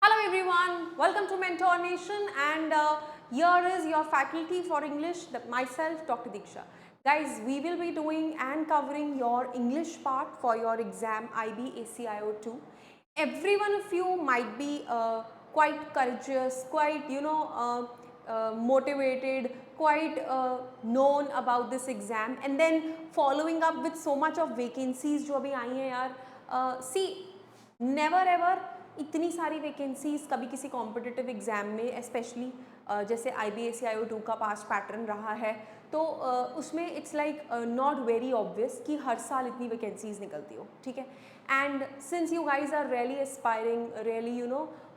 Hello everyone, welcome to Mentor Nation and here is your faculty for English, myself Dr. Diksha. Guys, we will be doing and covering your English part for your exam IB ACIO 2. Every one of you might be quite courageous, quite motivated, quite known about this exam and then following up with so much of vacancies जो अभी आई हैं यार. See, never ever इतनी सारी vacancies कभी किसी competitive exam में specially जैसे IBACIO 2 का पास्ट पैटर्न रहा है तो उसमें it's like not very obvious कि हर साल इतनी वैकेंसीज निकलती हो, ठीक है. And since you guys are really aspiring, really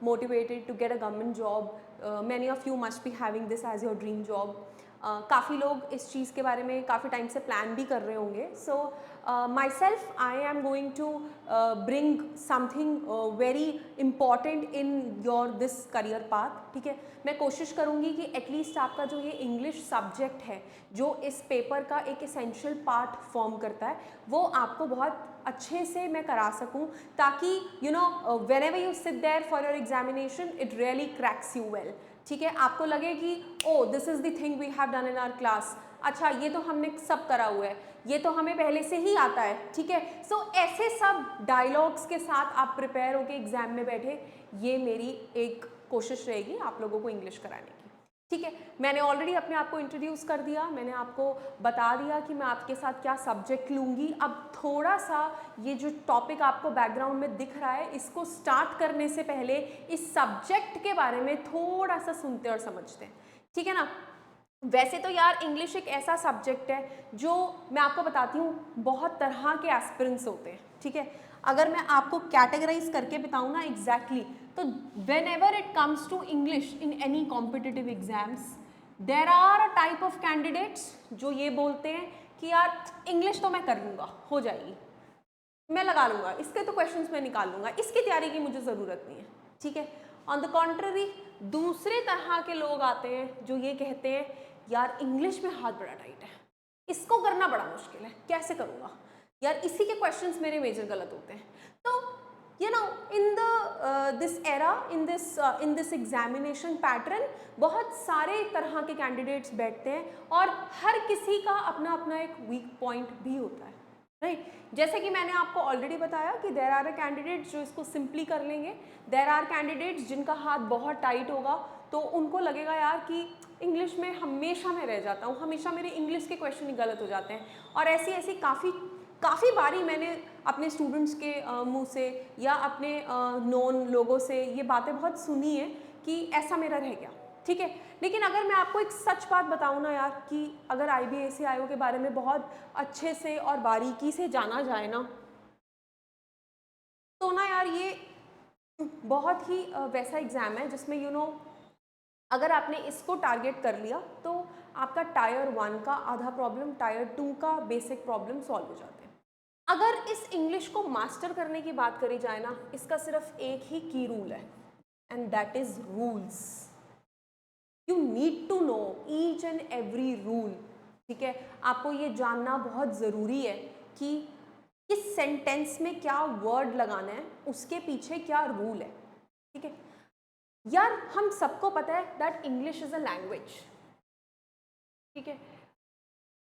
motivated to get a government job, many of you must be having this as your dream job. काफ़ी लोग इस चीज़ के बारे में काफ़ी टाइम से प्लान भी कर रहे होंगे. So myself I am going to bring something very important in your this career path, ठीक है. मैं कोशिश करूँगी कि एटलीस्ट आपका जो ये इंग्लिश सब्जेक्ट है जो इस पेपर का एक एसेंशियल पार्ट फॉर्म करता है वो आपको बहुत अच्छे से मैं करा सकूं ताकि whenever you sit there for your examination it really cracks you well, ठीक है. आपको लगे कि oh this is the thing we have done in our class, अच्छा ये तो हमने सब करा हुआ है, ये तो हमें पहले से ही आता है, ठीक है. सो ऐसे सब डायलॉग्स के साथ आप प्रिपेयर होकर एग्जाम में बैठे, ये मेरी एक कोशिश रहेगी आप लोगों को इंग्लिश कराने की, ठीक है. मैंने ऑलरेडी अपने आप को इंट्रोड्यूस कर दिया, मैंने आपको बता दिया कि मैं आपके साथ क्या सब्जेक्ट लूँगी. अब थोड़ा सा ये जो टॉपिक आपको बैकग्राउंड में दिख रहा है इसको स्टार्ट करने से पहले इस सब्जेक्ट के बारे में थोड़ा सा सुनते और समझते हैं, ठीक है ना. वैसे तो यार इंग्लिश एक ऐसा सब्जेक्ट है जो मैं आपको बताती हूँ बहुत तरह के एस्पिरेंट्स होते हैं, ठीक है. अगर मैं आपको कैटेगराइज करके बताऊँ ना एग्जैक्टली तो whenever it comes to English in any competitive exams there are a type of candidates जो ये बोलते हैं कि यार इंग्लिश तो मैं कर लूँगा, हो जाएगी, मैं लगा लूँगा, इसके तो क्वेश्चंस मैं निकाल लूँगा, इसकी तैयारी की मुझे ज़रूरत नहीं है, ठीक है. ऑन द कॉन्ट्ररी दूसरे तरह के लोग आते हैं जो ये कहते हैं यार इंग्लिश में हाथ बड़ा टाइट है, इसको करना बड़ा मुश्किल है, कैसे करूँगा यार, इसी के क्वेश्चंस मेरे मेजर गलत होते हैं. तो in the this era, in this examination pattern बहुत सारे तरह के कैंडिडेट्स बैठते हैं और हर किसी का अपना अपना एक वीक पॉइंट भी होता है, राइट. जैसे कि मैंने आपको ऑलरेडी बताया कि देर आर अ कैंडिडेट्स जो इसको सिंपली कर लेंगे, देर आर कैंडिडेट्स जिनका हाथ बहुत टाइट होगा तो उनको लगेगा यार कि इंग्लिश में हमेशा मैं रह जाता हूँ, हमेशा मेरे इंग्लिश के क्वेश्चन ही गलत हो जाते हैं. और ऐसी काफ़ी बारी मैंने अपने स्टूडेंट्स के मुंह से या अपने नोन लोगों से ये बातें बहुत सुनी है कि ऐसा मेरा रह गया, ठीक है. लेकिन अगर मैं आपको एक सच बात बताऊँ ना यार कि अगर IBACIO के बारे में बहुत अच्छे से और बारीकी से जाना जाए ना तो ना यार ये बहुत ही वैसा एग्ज़ाम है जिसमें अगर आपने इसको टारगेट कर लिया तो आपका टायर 1 का आधा प्रॉब्लम, टायर 2 का बेसिक प्रॉब्लम सॉल्व हो जाते हैं. अगर इस इंग्लिश को मास्टर करने की बात करी जाए ना इसका सिर्फ एक ही की रूल है and that is rules. You need to know each and every rule, ठीक है. आपको ये जानना बहुत ज़रूरी है कि इस सेंटेंस में क्या वर्ड लगाना है, उसके पीछे क्या रूल है, ठीक है. यार हम सबको पता है that English is a language, ठीक है.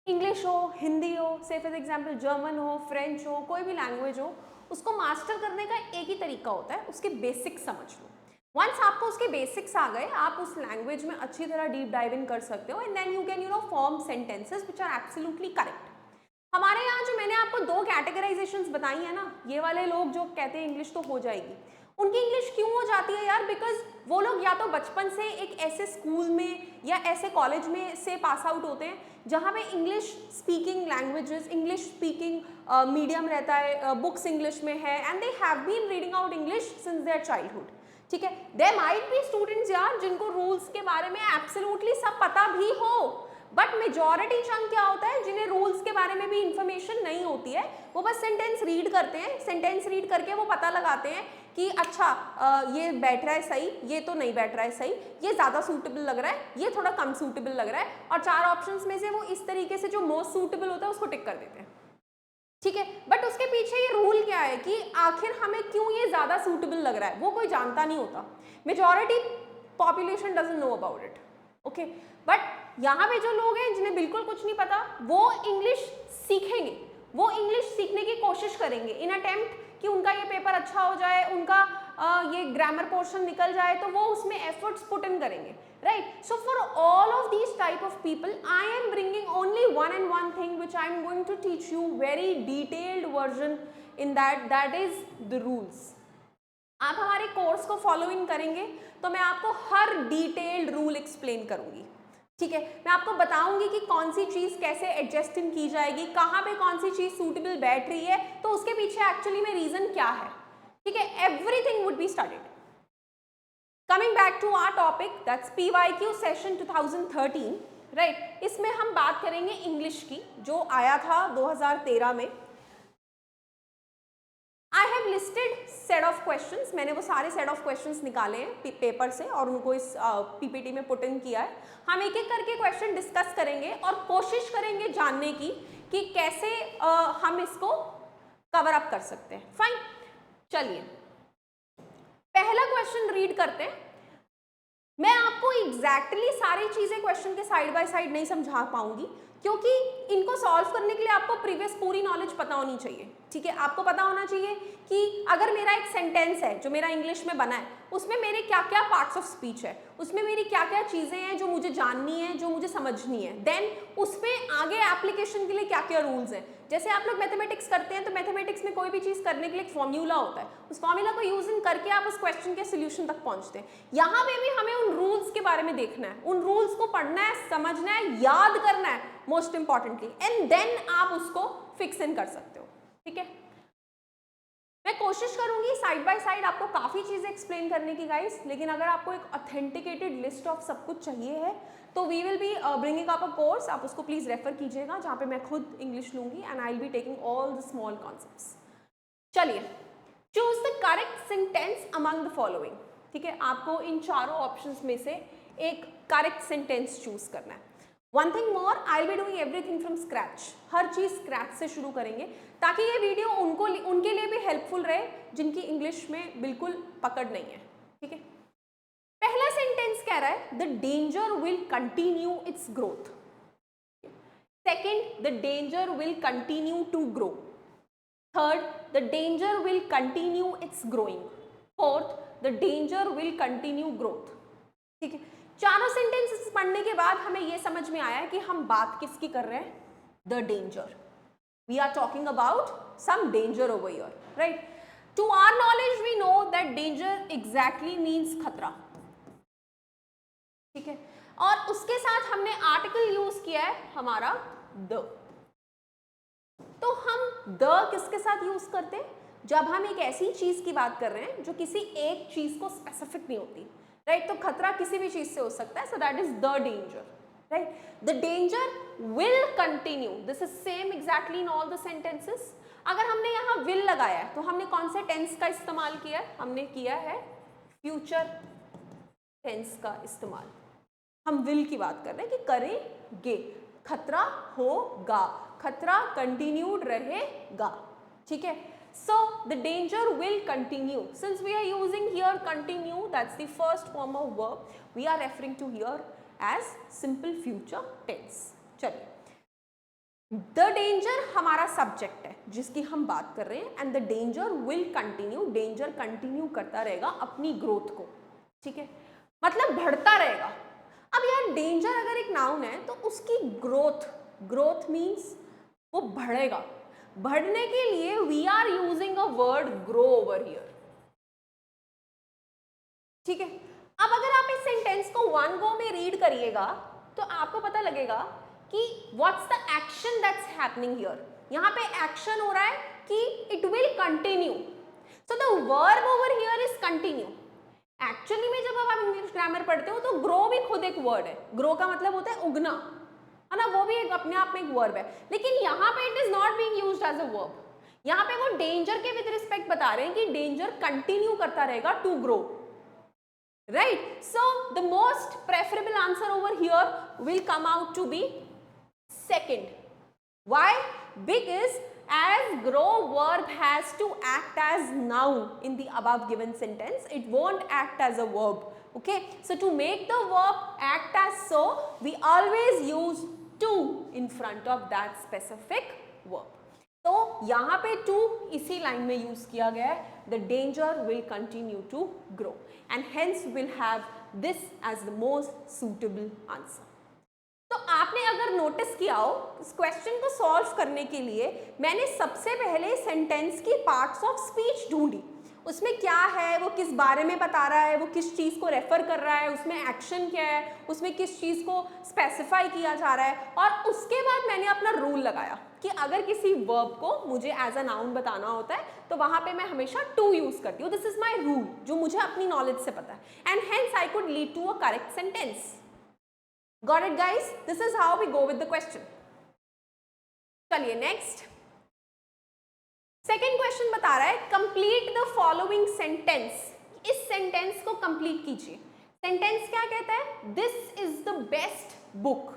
इंग्लिश हो, हिंदी हो, से फॉर एग्जाम्पल जर्मन हो, फ्रेंच हो, कोई भी लैंग्वेज हो, उसको मास्टर करने का एक ही तरीका होता है, उसके बेसिक्स समझ लो. वंस आपको उसके बेसिक्स आ गए आप उस लैंग्वेज में अच्छी तरह डीप डाइव इन कर सकते हो and then you can form sentences which are absolutely correct. हमारे यहाँ जो मैंने आपको दो कैटेगराइजेशंस बताई है ना, ये वाले लोग जो कहते हैं इंग्लिश तो हो जाएगी, उनकी इंग्लिश क्यों हो जाती है यार, बिकॉज वो लोग या तो बचपन से एक ऐसे स्कूल में या ऐसे कॉलेज में से पास आउट होते हैं जहाँ पे English speaking languages, English speaking medium रहता है, बुक्स इंग्लिश में है and they have been reading out English since their childhood, ठीक है. देयर माइट बी स्टूडेंट्स यार जिनको रूल्स के बारे में एब्सोल्युटली सब पता भी हो, बट मेजॉरिटी चंक क्या होता है जिन्हें रूल्स के बारे में भी इंफॉर्मेशन नहीं होती है, वो बस सेंटेंस रीड करते हैं, सेंटेंस रीड करके वो पता लगाते हैं कि अच्छा ये बैठ रहा है सही, ये तो नहीं बैठ रहा है सही, ये ज़्यादा सूटेबल लग रहा है, ये थोड़ा कम सूटेबल लग रहा है, और चार ऑप्शंस में से वो इस तरीके से जो मोस्ट सूटेबल होता है उसको टिक कर देते हैं. ठीक है, बट उसके पीछे ये रूल क्या है कि आखिर हमें क्यों ये ज्यादा सूटेबल लग रहा है, वो कोई जानता नहीं होता। Majority population doesn't know about it, okay. But यहाँ पे जो लोग हैं जिन्हें बिल्कुल कुछ नहीं पता, वो इंग्लिश सीखेंगे, वो इंग्लिश सीखने की कोशिश करेंगे इन अटेम्प्ट कि उनका ये पेपर अच्छा हो जाए, उनका ये ग्रामर पोर्शन निकल जाए, तो वो उसमें एफर्ट्स पुट इन करेंगे, right. So for all of these type of people I am bringing only one and one thing which I am going to teach you very detailed version in that is the rules. आप हमारे course को following करेंगे तो मैं आपको हर detailed rule explain करूंगी, ठीक है। मैं आपको बताऊंगी कि कौन सी चीज कैसे एडजस्ट इन की जाएगी, कहाँ पे कौन सी चीज सूटेबल बैठ रही है, तो उसके पीछे एक्चुअली में रीजन क्या है, ठीक है। Everything would be studied. Coming back to our topic that's PYQ session 2013, right. इसमें हम बात करेंगे इंग्लिश की, जो आया था 2013 में। I have listed set of questions, मैंने वो सारे सेट ऑफ क्वेश्चंस निकाले हैं पेपर से और उनको इस PPT में पुट इन किया है। हम एक एक करके क्वेश्चन डिस्कस करेंगे और कोशिश करेंगे जानने की कि कैसे हम इसको कवर अप कर सकते हैं। फाइन, चलिए पहला क्वेश्चन रीड करते हैं। मैं आपको एग्जैक्टली सारी चीजें क्वेश्चन के साइड बाय साइड नहीं समझा पाऊंगी, क्योंकि इनको सॉल्व करने के लिए आपको प्रीवियस पूरी नॉलेज पता होनी चाहिए, ठीक है। आपको पता होना चाहिए कि अगर मेरा एक सेंटेंस है जो मेरा इंग्लिश में बना है, उसमें मेरे क्या क्या पार्ट्स ऑफ स्पीच है, उसमें मेरी क्या क्या चीजें हैं जो मुझे जाननी है, जो मुझे समझनी है, देन उसमें आगे एप्लीकेशन के लिए क्या क्या रूल्स हैं। जैसे आप लोग मैथमेटिक्स करते हैं तो मैथमेटिक्स में कोई भी चीज करने के लिए एक फॉर्मूला होता है, उस फॉर्मूला को यूज इन करके आप उस क्वेश्चन के सोल्यूशन तक पहुंचते हैं। यहाँ पे भी हमें उन रूल्स के बारे में देखना है, उन रूल्स को पढ़ना है, समझना है, याद करना है मोस्ट इंपॉर्टेंटली, एंड देन आप उसको फिक्स इन कर सकते हो, ठीक है। मैं कोशिश करूंगी साइड बाय साइड आपको काफी चीजें एक्सप्लेन करने की गाइस, लेकिन अगर आपको एक ऑथेंटिकेटेड लिस्ट ऑफ सब कुछ चाहिए है तो we will be bringing up a course, आप उसको प्लीज रेफर कीजिएगा, जहां पे मैं खुद इंग्लिश लूंगी and I will be taking all the small concepts. चलिए, choose the correct sentence among the following, ठीक है। आपको इन चारों ऑप्शंस में से एक करेक्ट सेंटेंस चूज करना है। One thing more, I will be doing everything from scratch, हर चीज स्क्रैच से शुरू करेंगे ताकि ये वीडियो उनके लिए भी हेल्पफुल रहे जिनकी इंग्लिश में बिल्कुल पकड़ नहीं है, ठीक है। पहला सेंटेंस कह रहा है the danger will continue its growth. Second, the danger will continue to grow. Third, the danger will continue its growing. Fourth, the danger will continue growth, ठीक है। चारों सेंटेंसेस पढ़ने के बाद हमें यह समझ में आया कि हम बात किसकी कर रहे हैं, the danger. We are talking about some danger over here, right. To our knowledge we know that danger exactly means खतरा, ठीक है। और उसके साथ हमने आर्टिकल यूज किया है हमारा द। तो हम द किसके साथ यूज करते हैं, जब हम एक ऐसी चीज की बात कर रहे हैं जो किसी एक चीज को स्पेसिफिक नहीं होती, राइट। तो खतरा किसी भी चीज से हो सकता है, so that is the danger, right. The danger will continue, this is same exactly in all the sentences. अगर हमने यहाँ विल लगाया है तो हमने कौन से टेंस का इस्तेमाल किया है, हमने किया है फ्यूचर टेंस का इस्तेमाल। हम विल की बात कर रहे हैं कि करेंगे, खतरा होगा, खतरा कंटिन्यूड रहेगा, ठीक है। So the danger will continue. Since we are using here continue, that's the first form of verb. We are referring to here as simple future tense. चलिए, the danger हमारा subject है जिसकी हम बात कर रहे हैं, and the danger will continue. Danger continue करता रहेगा अपनी growth को, ठीक है, मतलब बढ़ता रहेगा। अब यार डेंजर अगर एक नाउन है तो उसकी ग्रोथ मीन्स वो बढ़ेगा। बढ़ने के लिए we are using a word grow over here, ठीक है। अब अगर आप इस सेंटेंस को वन गो में रीड करिएगा तो आपको पता लगेगा कि what's the action that's happening here. यहाँ पे एक्शन हो रहा है कि it will continue, so the verb over here is continue. Actually में जब आप इंग्लिश ग्रामर पढ़ते हो तो ग्रो भी खुद एक वर्ड है, ग्रो का मतलब होता है उगना, है ना, वो भी एक अपने आप में एक वर्ब है, लेकिन यहाँ पे it is not being used as a verb. यहाँ पे वो डेंजर के विद रिस्पेक्ट बता रहे हैं कि डेंजर कंटिन्यू करता रहेगा to grow, right. So the most preferable answer over here will come out to be second. Why? Because as grow verb has to act as noun in the above given sentence, it won't act as a verb. Okay, so to make the verb act as so, we always use to in front of that specific verb. तो यहाँ पे to इसी line में use किया गया है, the danger will continue to grow and hence we'll have this as the most suitable answer. तो आपने अगर नोटिस किया हो, इस क्वेश्चन को सॉल्व करने के लिए मैंने सबसे पहले सेंटेंस की पार्ट्स ऑफ स्पीच ढूंढी, उसमें क्या है, वो किस बारे में बता रहा है, वो किस चीज़ को रेफर कर रहा है, उसमें एक्शन क्या है, उसमें किस चीज़ को स्पेसिफाई किया जा रहा है, और उसके बाद मैंने अपना रूल लगाया कि अगर किसी वर्ब को मुझे एज अ नाउन बताना होता है तो वहाँ पे मैं हमेशा टू यूज़ करती हूँ. दिस इज माई रूल जो मुझे अपनी नॉलेज से पता है, and hence I could lead to a correct sentence. Got it guys? This is how we go with the question. चलिए नेक्स्ट. सेकेंड क्वेश्चन बता रहा है कंप्लीट द फॉलोइंग सेंटेंस. इस सेंटेंस को कंप्लीट कीजिए. सेंटेंस क्या कहता है? This is the best book.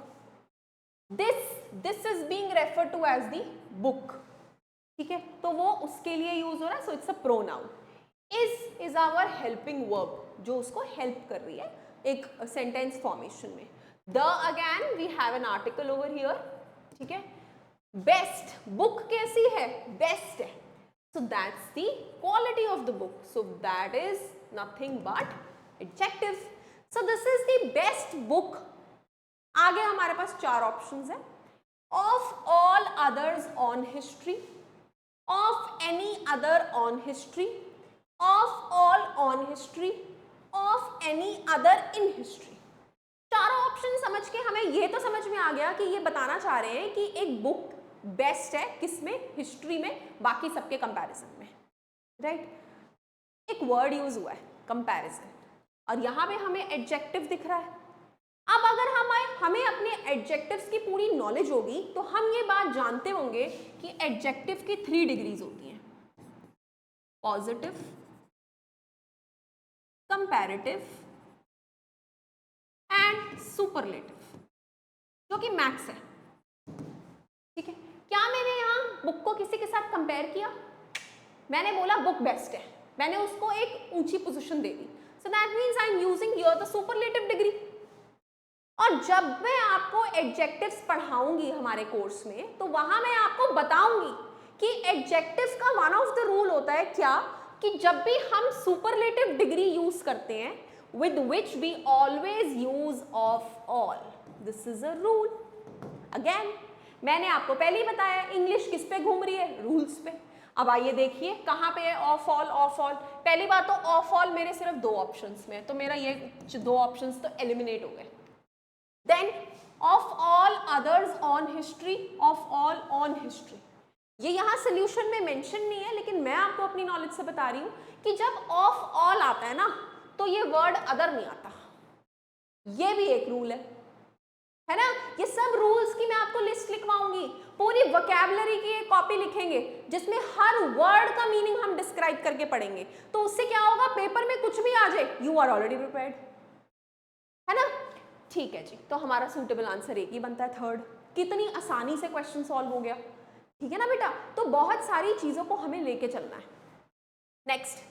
This is being refer to as the book. ठीक है, तो वो उसके लिए यूज हो रहा है, so it's a pronoun. Is our helping verb जो उसको हेल्प कर रही है एक सेंटेंस फॉर्मेशन में. The again we have an article over here. ठीक है, बेस्ट बुक कैसी है? बेस्ट है. So that's the quality of the book. So that is nothing but adjective. So this is the best book. आगे हमारे पास चार options हैं. Of all others on history, of any other on history, of all on history, of any other in history. चारों option समझ के हमें ये तो समझ में आ गया कि ये बताना चाह रहे हैं कि एक बुक बेस्ट है किसमें? हिस्ट्री में, बाकी सबके कंपैरिजन में. राइट, एक वर्ड यूज हुआ है कंपैरिजन, और यहाँ पे हमें एडजेक्टिव दिख रहा है. अब अगर हमें अपने एडजेक्टिव्स की पूरी नॉलेज होगी तो हम ये बात जानते होंगे कि एडजेक्टिव की 3 डिग्रीज होती हैं: पॉजिटिव, कंपैरेटिव एंड सुपरलेटिव, जो कि मैक्स है. ठीक है, क्या मैंने यहाँ बुक को किसी के साथ कंपेयर किया? मैंने बोला बुक बेस्ट है, मैंने उसको एक ऊंची position they the. So that means I am using here the superlative degree. और जब मैं आपको एडजेक्टिव्स पढ़ाऊंगी हमारे कोर्स में, तो वहां मैं आपको बताऊंगी कि एडजेक्टिव्स का वन ऑफ द रूल होता है क्या, कि जब भी हम सुपरलेटिव डिग्री यूज करते हैं, with which we always use of all. This is a rule. Again, मैंने आपको पहले ही बताया इंग्लिश किस पे घूम रही है? रूल्स पे. अब आइए देखिए कहाँ पे है ऑफ ऑल. ऑफ ऑल, पहली बात तो ऑफ ऑल मेरे सिर्फ 2 ऑप्शंस में है, तो मेरा ये 2 ऑप्शंस तो एलिमिनेट हो गए. Then of all others on history, of all on history. ये यहाँ सोल्यूशन में मेंशन नहीं है, लेकिन मैं आपको अपनी नॉलेज से बता रही हूँ कि जब ऑफ ऑल आता है ना, तो ये वर्ड अदर नहीं आता. ये भी एक रूल है ना. ये सब रूल्स की मैं आपको लिस्ट लिखवाऊंगी, पूरी वोकैबुलरी की एक कॉपी लिखेंगे जिसमें हर वर्ड का मीनिंग हम डिस्क्राइब करके पढ़ेंगे. तो उससे क्या होगा, पेपर में कुछ भी आ जाए, यू आर ऑलरेडी प्रिपेयर्ड, है ना. ठीक है जी, तो हमारा सूटेबल आंसर एक ही बनता है, थर्ड. कितनी आसानी से क्वेश्चन सॉल्व हो गया. ठीक है ना बेटा, तो बहुत सारी चीजों को हमें लेके चलना है. Next,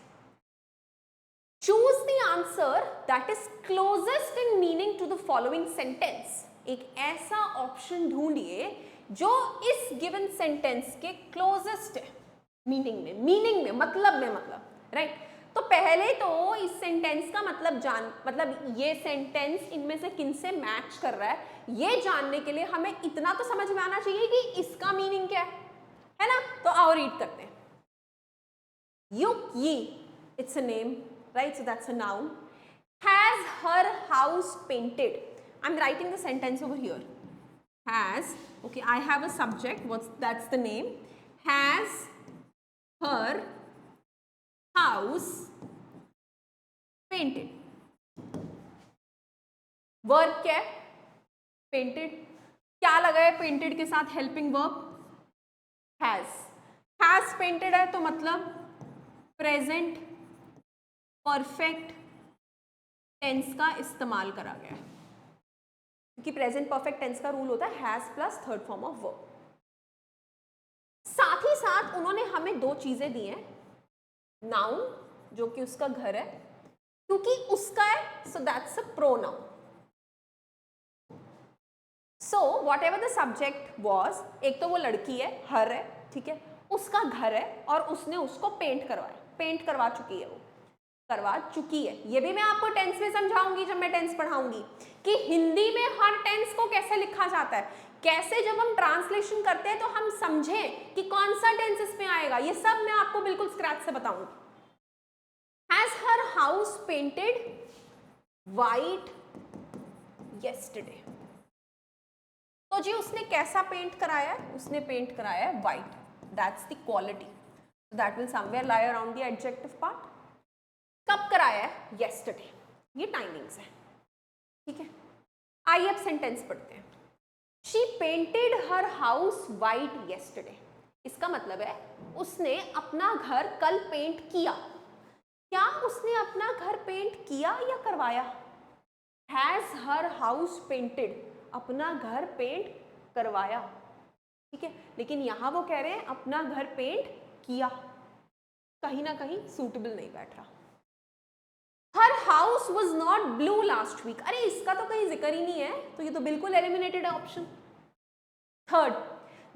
choose the answer that is closest in meaning to the following sentence. एक ऐसा ऑप्शन ढूंढिए जो इस गिवन सेंटेंस के क्लोजेस्ट है मीनिंग में, मतलब राइट. तो पहले तो इस सेंटेंस का मतलब ये सेंटेंस इनमें से किन से मैच कर रहा है, ये जानने के लिए हमें इतना तो समझ में आना चाहिए कि इसका मीनिंग क्या है ना. तो आओ रीड करते हैं. Yi, it's a name, right? So that's a noun. Has her house painted. I'm writing the sentence over here. Has, okay, I have a subject, that's the name. Has her house painted. Verb क्या है? Painted. क्या लगा है painted के साथ helping verb? Has painted है तो मतलब प्रेजेंट परफेक्ट टेंस का इस्तेमाल करा गया है, क्योंकि प्रेजेंट परफेक्ट टेंस का रूल होता है has plus third form of verb. साथ ही साथ उन्होंने हमें दो चीजें दी हैं, नाउन जो कि उसका घर है, क्योंकि उसका है, so that's a pronoun. So what ever the subject was, एक तो वो लड़की है, हर है, ठीक है, उसका घर है और उसने उसको पेंट करवाया, पेंट करवा चुकी है, वो करवा चुकी है. ये भी मैं आपको टेंस में समझाऊंगी जब मैं टेंस पढ़ाऊंगी कि हिंदी में हर टेंस को कैसे लिखा जाता है, कैसे जब हम ट्रांसलेशन करते हैं तो हम समझें कि कौन सा टेंस इसमें आएगा. ये सब मैं आपको बिल्कुल स्क्रैच से बताऊंगी. Has her house painted white yesterday. तो जी उसने कैसा पेंट कराया है, उसने पेंट कराया है white. That's the quality, that will somewhere lie around the adjective part. कब कराया है, येस्टरडे. ये टाइमिंग्स है, ठीक है. आइए अब सेंटेंस पढ़ते हैं. She painted her house white yesterday. इसका मतलब है उसने अपना घर कल पेंट किया. क्या उसने अपना घर पेंट किया या करवाया? हैज हर हाउस पेंटेड, अपना घर पेंट करवाया, ठीक है. लेकिन यहां वो कह रहे हैं अपना घर पेंट किया, कहीं ना कहीं सूटेबल नहीं बैठ रहा. Her house was not blue last week. अरे इसका तो कहीं जिक्र ही नहीं है, तो ये तो बिल्कुल एलिमिनेटेड है option. Third,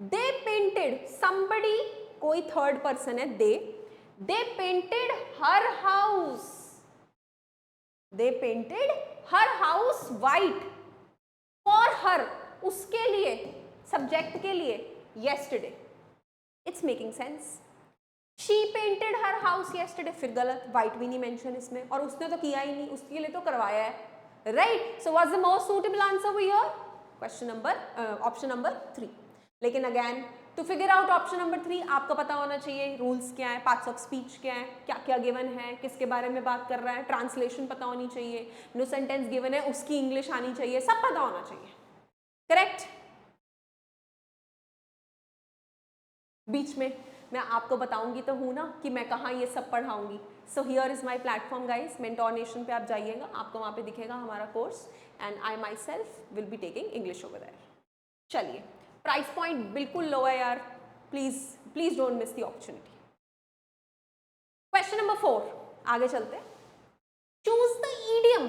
they painted, somebody, कोई थर्ड पर्सन है, they painted her house, they painted her house white for her, उसके लिए, सब्जेक्ट के लिए, yesterday. It's making sense. She painted her house yesterday, फिर गलत, व्हाइट भी नहीं मेंशन इसमें, और उसने तो किया ही नहीं, उसके लिए तो करवाया है, right. So what's the most suitable answer here, question number option number 3. लेकिन again to figure out option number 3 आपको पता होना चाहिए रूल्स क्या है, पार्ट्स ऑफ स्पीच क्या है, क्या क्या गिवन है, किसके बारे में बात कर रहा है, ट्रांसलेशन पता होनी चाहिए, नो सेंटेंस गिवन है उसकी इंग्लिश आनी चाहिए, सब पता होना चाहिए, करेक्ट. बीच में मैं आपको बताऊंगी तो हूँ ना कि मैं कहाँ ये सब पढ़ाऊंगी. So here is my platform guys, mentor nation पे आप जाइएगा, आपको वहाँ पे दिखेगा हमारा course, and I myself will be taking English over there. चलिए, प्राइस पॉइंट बिल्कुल लो है यार, please please don't miss the opportunity. Question number 4, आगे चलते. Choose the idiom.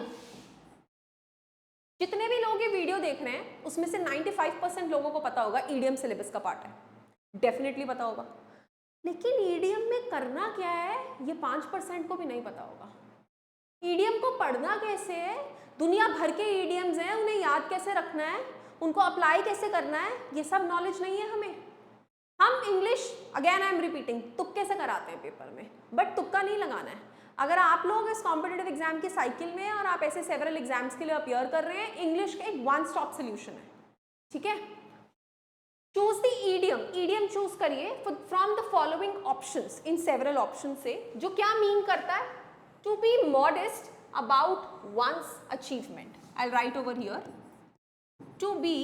जितने भी लोग ये वीडियो देख रहे हैं उसमें से 95% लोगों को पता होगा ईडियम सिलेबस का पार्ट है, डेफिनेटली पता होगा. लेकिन ईडियम में करना क्या है ये 5% को भी नहीं पता होगा. ईडियम को पढ़ना कैसे है, दुनिया भर के ईडियम्स हैं, उन्हें याद कैसे रखना है, उनको अप्लाई कैसे करना है, ये सब नॉलेज नहीं है हमें. हम English, again I am repeating, तुक्के से कराते हैं पेपर में, बट तुक्का नहीं लगाना है. अगर आप लोग इस कॉम्पिटिटिव एग्जाम की साइकिल में और आप ऐसे सेवरल एग्जाम्स के लिए अपियर कर रहे हैं, इंग्लिश का एक वन स्टॉप सोल्यूशन है, ठीक है. Choose the idiom, idiom choose करिए from the following options, in several option से, जो क्या मीन करता है, to be modest about one's achievement. I write over here, to be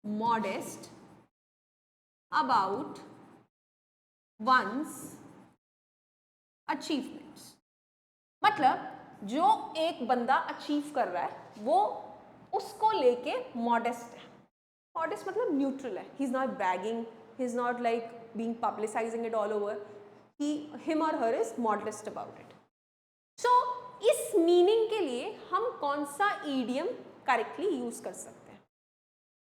modest about one's achievements. मतलब जो एक बंदा अचीव कर रहा है वो उसको लेके मॉडेस्ट है. मॉडेस्ट मतलब न्यूट्रल है, he is not bagging, he is not like being पब्लिसाइजिंग it all over, him और हर इज मॉडेस्ट अबाउट इट. सो इस मीनिंग के लिए हम कौन सा ईडियम करेक्टली यूज कर सकते हैं,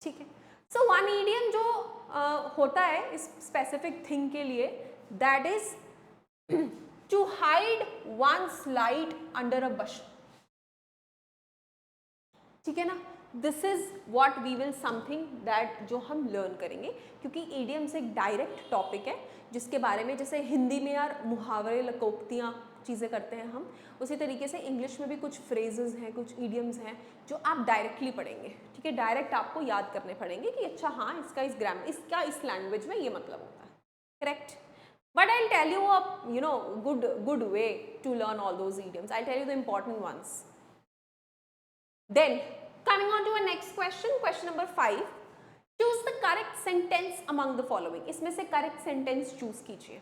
ठीक है. सो वन ईडियम जो होता है इस स्पेसिफिक थिंग के लिए, that is to hide one's light under a bush, ठीक है ना. This is what we will something that जो हम लर्न करेंगे, क्योंकि ईडियम्स एक डायरेक्ट टॉपिक है जिसके बारे में, जैसे हिंदी में यार मुहावरे लकोक्तियाँ चीज़ें करते हैं हम, उसी तरीके से इंग्लिश में भी कुछ फ्रेजेस हैं, कुछ ईडियम्स हैं जो आप डायरेक्टली पढ़ेंगे, ठीक है. डायरेक्ट आपको याद करने पड़ेंगे कि अच्छा हाँ इसका इस ग्रामर, इसका इस लैंग्वेज में ये मतलब होता है, correct. But I'll tell you a good way to learn all those idioms. I'll tell you the important ones. Then coming on to our next question, question number 5. Choose the correct sentence among the following. इसमें से correct sentence choose कीजिए.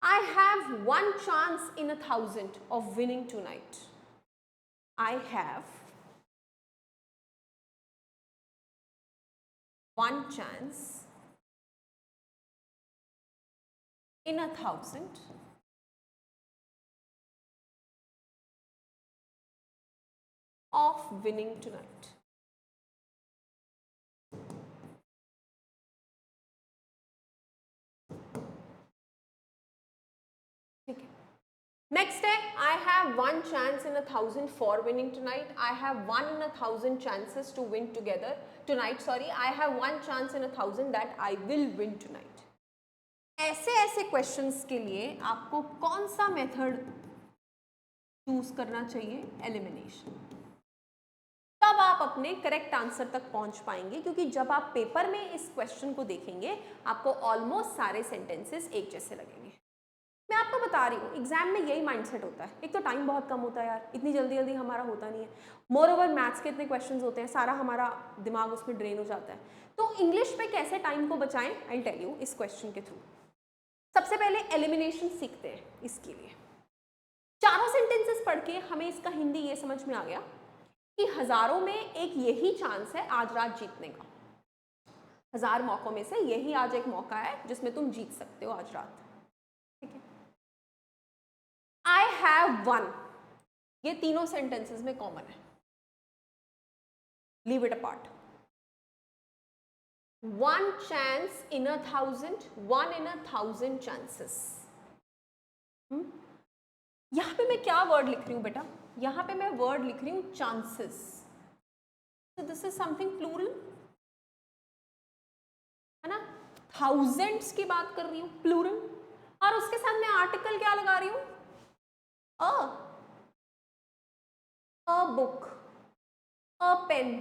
I have one chance in 1,000 of winning tonight. I have one chance in 1,000 of winning tonight. ठीक है, next है I have 1 chance in 1,000 for winning tonight. I have 1 in 1,000 chances to win together tonight. Sorry, I have 1 chance in 1,000 that I will win tonight. ऐसे ऐसे questions के लिए आपको कौन सा मेथड चूज करना चाहिए? एलिमिनेशन. तब आप अपने करेक्ट आंसर तक पहुंच पाएंगे, क्योंकि जब आप पेपर में इस क्वेश्चन को देखेंगे आपको ऑलमोस्ट सारे सेंटेंसेस एक जैसे लगेंगे. मैं आपको बता रही हूँ एग्जाम में यही माइंडसेट होता है. एक तो टाइम बहुत कम होता है यार, इतनी जल्दी जल्दी हमारा होता नहीं है. मोर ओवर मैथ्स के इतने क्वेश्चंस होते हैं, सारा हमारा दिमाग उसमें ड्रेन हो जाता है. तो इंग्लिश पे कैसे टाइम को बचाएं, आई टेल यू इस क्वेश्चन के थ्रू. सबसे पहले एलिमिनेशन सीखते हैं. इसके लिए चारों सेंटेंसेस पढ़ के हमें इसका हिंदी ये समझ में आ गया कि हजारों में एक यही चांस है आज रात जीतने का. 1000 मौकों में से यही आज एक मौका है जिसमें तुम जीत सकते हो आज रात. ठीक है, आई हैव 1, ये तीनों सेंटेंसेस में कॉमन है. Leave it apart. 1 chance in 1,000, 1 in 1,000 chances. यहां पे मैं क्या वर्ड लिख रही हूं बेटा? यहां पे मैं वर्ड लिख रही हूं chances. So this is something plural, है ना? थाउजेंड्स की बात कर रही हूं, प्लूरल. और उसके साथ मैं आर्टिकल क्या लगा रही हूं? A book, a pen.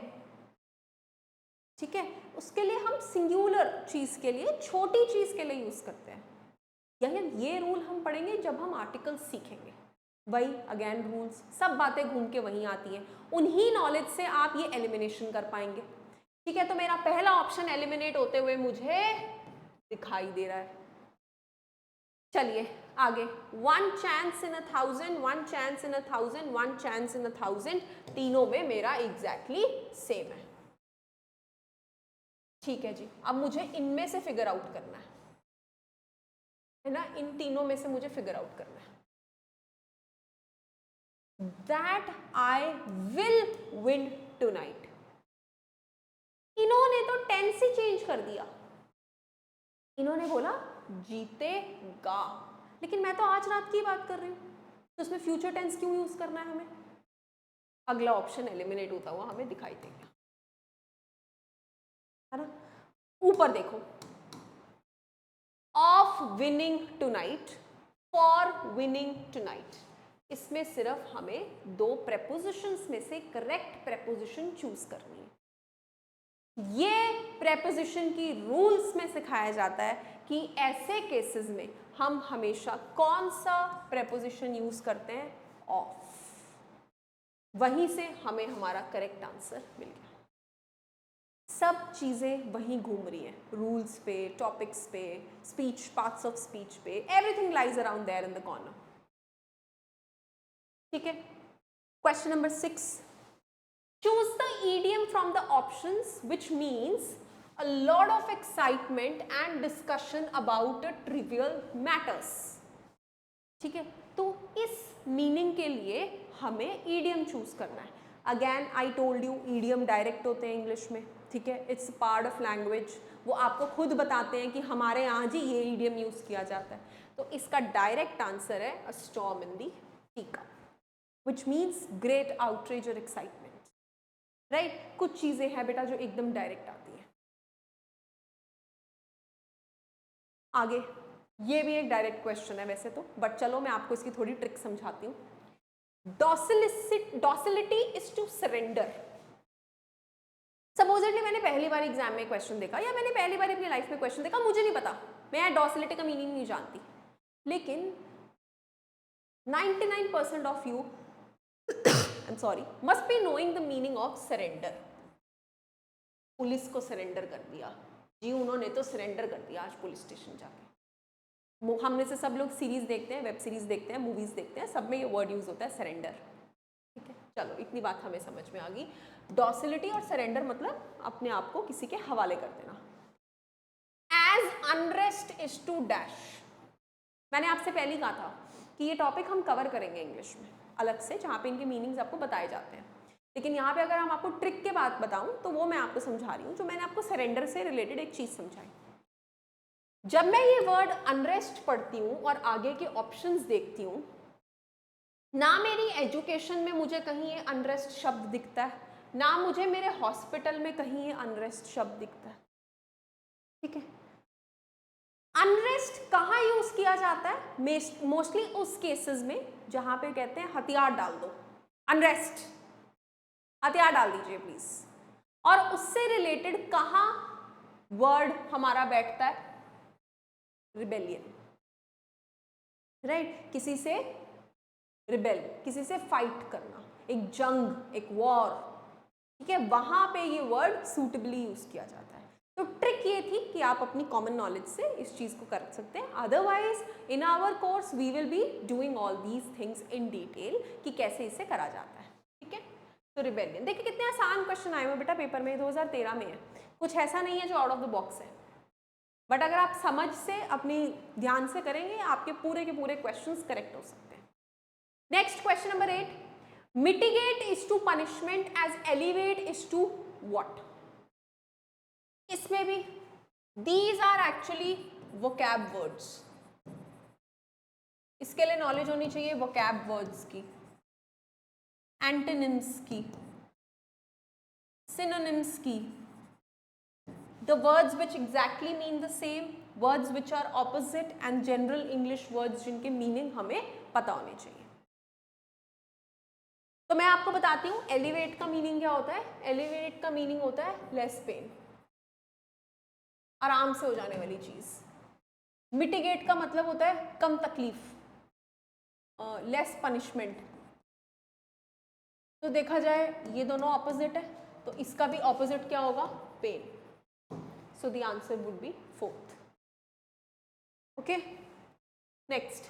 ठीक है, उसके लिए हम सिंगुलर चीज के लिए, छोटी चीज के लिए यूज करते हैं. ये रूल हम पढ़ेंगे जब हम आर्टिकल सीखेंगे. वही अगेन रूल्स, सब बातें घूम के वहीं आती हैं. उन्हीं नॉलेज से आप ये एलिमिनेशन कर पाएंगे. ठीक है, तो मेरा पहला ऑप्शन एलिमिनेट होते हुए मुझे दिखाई दे रहा है. चलिए आगे. 1 chance in 1,000, 1 chance in 1,000, 1 chance in 1,000, तीनों में मेरा एग्जैक्टली सेम है. ठीक है जी, अब मुझे इनमें से फिगर आउट करना है ना? इन तीनों में से मुझे फिगर आउट करना है. That I will win tonight. इन्होंने तो टेंस ही चेंज कर दिया. इन्होंने बोला जीतेगा, लेकिन मैं तो आज रात की बात कर रही हूं, तो उसमें फ्यूचर टेंस क्यों यूज करना है हमें? अगला ऑप्शन एलिमिनेट होता हुआ हमें दिखाई देगा, है ना? ऊपर देखो, of winning tonight, for winning tonight. इसमें सिर्फ हमें 2 प्रेपोजिशंस में से करेक्ट प्रेपोजिशन चूज करनी है. ये प्रेपोजिशन की रूल्स में सिखाया जाता है कि ऐसे केसेस में हम हमेशा कौन सा प्रेपोजिशन यूज करते हैं? ऑफ. वहीं से हमें हमारा करेक्ट आंसर मिल गया. सब चीजें वहीं घूम रही हैं, रूल्स पे, टॉपिक्स पे, स्पीच, पार्ट्स ऑफ स्पीच पे. Everything lies around there in the corner. ठीक है, question number 6. Choose the idiom from the options which means a lot of excitement and discussion about trivial matters. ठीक है, तो इस meaning के लिए हमें idiom चूज करना है. Again I told you, idiom direct होते हैं इंग्लिश में. ठीक है, इट्स पार्ट ऑफ लैंग्वेज. वो आपको खुद बताते हैं कि हमारे यहाँ जी ये idiom यूज किया जाता है. तो इसका डायरेक्ट आंसर है a storm in the teacup, which means great outrage or excitement. Right कुछ चीजें हैं बेटा जो एकदम डायरेक्ट आती हैं. आगे, ये भी एक डायरेक्ट क्वेश्चन है वैसे तो, बट चलो मैं आपको इसकी थोड़ी ट्रिक समझाती हूँ. डॉसिलिटी इज टू सरेंडर. सपोजिटली मैंने पहली बार एग्जाम में क्वेश्चन देखा, या मैंने पहली बार अपनी लाइफ में क्वेश्चन देखा, मुझे नहीं पता, मैं डॉसिलिटी का मीनिंग नहीं जानती, लेकिन 99% of you I'm sorry, must be knowing the meaning of surrender. Police को सरेंडर कर दिया जी, उन्होंने तो सरेंडर कर दिया आज पुलिस स्टेशन जाके. हम में से सब लोग सीरीज देखते हैं, वेब सीरीज देखते हैं, मूवीज देखते हैं, सब में ये वर्ड यूज होता है सरेंडर. ठीक है, चलो इतनी बात हमें समझ में आ गई. डॉसिलिटी और सरेंडर मतलब अपने आप को किसी के हवाले कर देना. As unrest is to dash. मैंने आपसे पहले ही कहा था कि ये टॉपिक हम कवर करेंगे इंग्लिश में अलग से, जहाँ पे इनके मीनिंग्स आपको बताए जाते हैं, लेकिन यहाँ पे अगर हम आपको ट्रिक के बात बताऊँ तो वो मैं आपको समझा रही हूँ, जो मैंने आपको सरेंडर से रिलेटेड एक चीज़ समझाई। जब मैं ये वर्ड अनरेस्ट पढ़ती हूँ और आगे के ऑप्शंस देखती हूँ, ना मेरी एजुकेशन में मुझे कहीं ये अनरेस्ट शब्द दिखता है, ना मुझे मेरे हॉस्पिटल में कहीं ये अनरेस्ट शब्द दिखता है। ठीक है, अनरेस्ट कहाँ यूज किया जाता है? मोस्टली उस केसेस में जहां पे कहते हैं हथियार डाल दो, अनरेस्ट, हथियार डाल दीजिए प्लीज। और उससे रिलेटेड कहाँ वर्ड हमारा बैठता है? Rebellion, right? किसी से रिबेल, किसी से फाइट करना, एक जंग, एक वॉर, ठीक है, वहां पे ये वर्ड सूटेबली यूज किया जाता है। तो ट्रिक ये थी कि आप अपनी कॉमन नॉलेज से इस चीज को कर सकते हैं। Otherwise in our course we will be doing all these things in detail कि कैसे इसे करा जाता है। ठीक है, तो रिबेलियन, देखिए कितने आसान क्वेश्चन आए हुए बेटा पेपर में, 2013 में है, कुछ ऐसा नहीं है जो आउट ऑफ द बॉक्स है, बट अगर आप समझ से अपनी ध्यान से करेंगे आपके पूरे के पूरे क्वेश्चंस करेक्ट हो सकते हैं। Next question number 8, mitigate is to punishment as elevate is to what? इसमें भी these are actually vocab words, इसके लिए नॉलेज होनी चाहिए वोकैब वर्ड्स की, एंटोनिम्स की, सिनोनिम्स की, the words which exactly mean the same, words which are opposite and general English words जिनके मीनिंग हमें पता होने चाहिए। तो मैं आपको बताती हूँ एलिवेट का मीनिंग क्या होता है। एलिवेट का मीनिंग होता है लेस पेन, आराम से हो जाने वाली चीज। मिटिगेट का मतलब होता है कम तकलीफ, लेस पनिशमेंट। तो देखा जाए ये दोनों ऑपोजिट है, तो इसका भी ऑपोजिट क्या होगा? Pen. So the answer would be 4th. Okay, next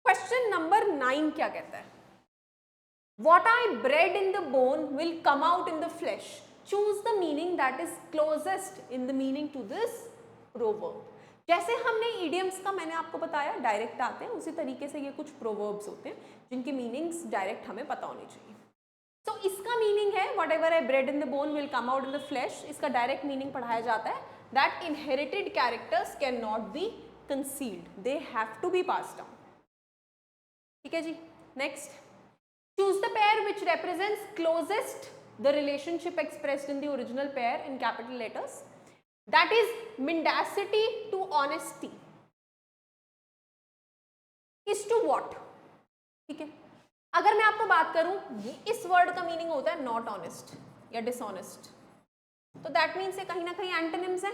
question number 9 क्या कहता है? What I bred in the bone will come out in the flesh. Choose the meaning that is closest in the meaning to this proverb. जैसे हमने idioms का मैंने आपको बताया direct आते हैं, उसी तरीके से ये कुछ proverbs होते हैं जिनकी मीनिंग्स डायरेक्ट हमें पता होनी चाहिए। तो इसका मीनिंग है whatever I bred in the bone will come out in the flesh. इसका डायरेक्ट मीनिंग पढ़ाया जाता है that inherited characters can not be concealed, they have to be passed down. ठीक है जी, next, choose the pair which represents closest the relationship expressed in the original pair in capital letters, that is mendacity to honesty is to what? ठीक है, अगर मैं आपको बात करूं इस वर्ड का मीनिंग होता है नॉट ऑनेस्ट या डिसऑनेस्ट, तो दैट मीन्स ये कहीं ना कहीं एंटोनिम्स है।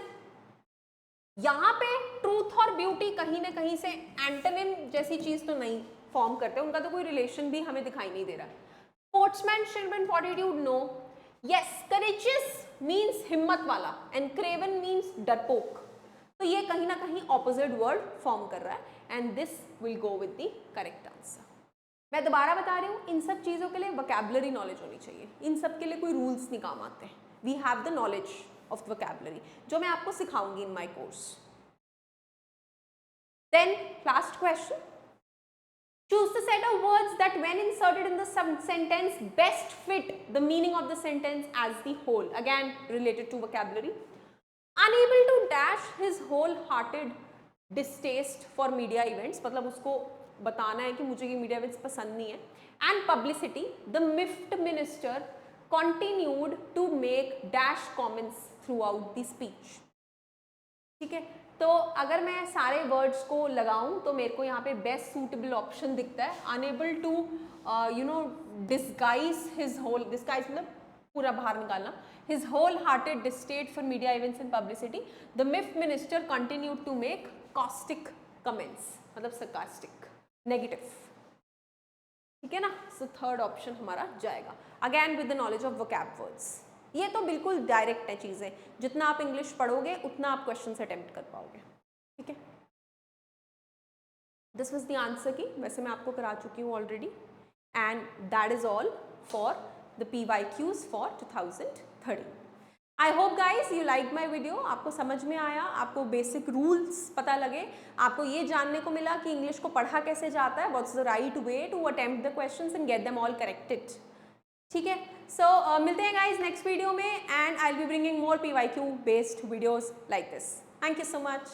यहां पे ट्रूथ और ब्यूटी कहीं ना कहीं से एंटोनिम जैसी चीज तो नहीं फॉर्म करते, उनका तो कोई रिलेशन भी हमें दिखाई नहीं दे रहा। Sportsmanship and fortitude no, yes, courageous means हिम्मत वाला एंड क्रेवन मीन्स डरपोक, तो ये कहीं ना कहीं ऑपोजिट वर्ड फॉर्म कर रहा है and this will go with the correct answer. मैं दोबारा बता रही हूँ, इन सब चीज़ों के लिए वोकैबुलरी नॉलेज होनी चाहिए, इन सब के लिए कोई रूल्स नहीं काम आते हैं। We have the knowledge of vocabulary जो मैं आपको सिखाऊंगी in my course. Then last question, choose the set of words that when inserted in the sentence best fit the meaning of the sentence as the whole, again related to vocabulary. Unable to dash his whole hearted distaste for media events, मतलब उसको बताना है कि मुझे ये media events पसंद नहीं है। And publicity, the मिफ्ट minister continued to make dash comments throughout the speech. ठीक है, तो अगर मैं सारे वर्ड्स को लगाऊं तो मेरे को यहाँ पे बेस्ट सूटेबल ऑप्शन दिखता है unable to disguise his whole, disguise मतलब पूरा बाहर निकालना, his whole hearted distaste for media events and publicity, the मिफ्ट minister continued to make caustic comments, मतलब सरकास्टिक, नेगेटिव। ठीक है ना, सो थर्ड ऑप्शन हमारा जाएगा again with the knowledge of vocab words. ये तो बिल्कुल डायरेक्ट है चीजें, जितना आप इंग्लिश पढ़ोगे उतना आप क्वेश्चन अटेम्प्ट कर पाओगे। ठीक है, दिस वाज द आंसर की, वैसे मैं आपको करा चुकी हूँ already, and that is all for the PYQs for 2013। I hope guys you like my video, आपको समझ में आया, आपको बेसिक रूल्स पता लगे, आपको ये जानने को मिला कि इंग्लिश को पढ़ा कैसे जाता है, what's the right way to attempt the questions and get them all corrected. ठीक है, सो मिलते हैं गाइज नेक्स्ट वीडियो में, and I will be bringing more PYQ based videos like this. Thank you so much.